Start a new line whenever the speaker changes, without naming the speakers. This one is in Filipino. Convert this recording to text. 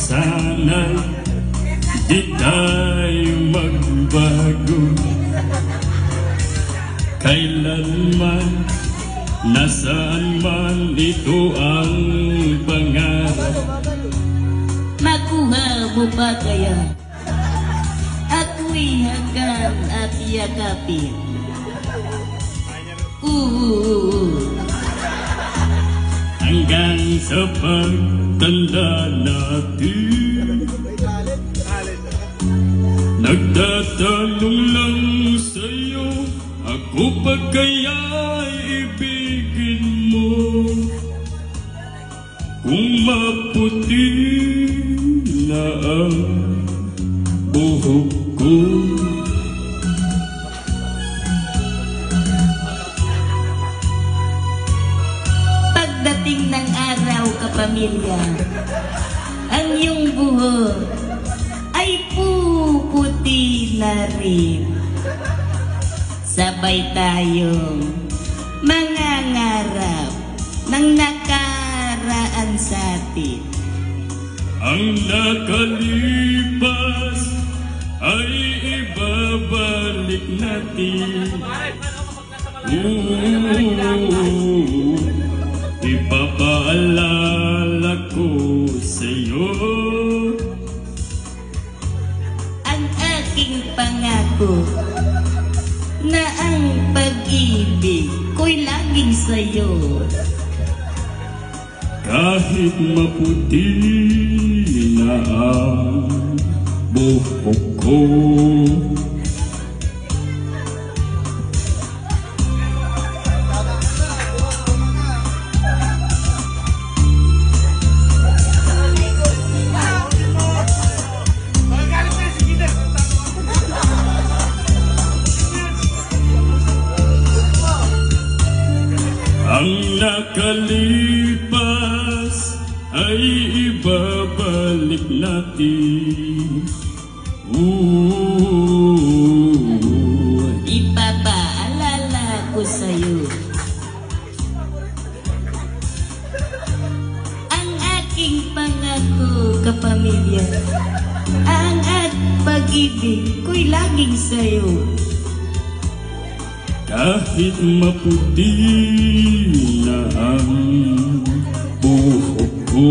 sana'y di tayo magbago. Kailanman, nasaan man, ito ang pangarap.
Makuha mo ba kaya? Ako'y hanggang at yakapin.
Hanggang sa pagtanda natin, nagtatanong lang sa'yo, ako pa kaya'y ibigin mo? Kung maputi na ang buhok ko,
pagdating ng araw, kapamilya, ang iyong buhok ay puputi na rin. Sabay tayong mangangarap ng nakaraan sa atin.
ang nakalipas ay ibabalik natin. Ipapaalala ko sa'yo
ang aking pangako na ang pag-ibig ko'y laging sa'yo.
Kahit maputi na ang buhok ko, ang nakalipas ay ibabalik natin.
Ipapaalala ko sa'yo ang aking pangako, kapamilya. Ang at pag-ibig ko'y laging sa'yo.
Kahit maputi na ang buhok ko,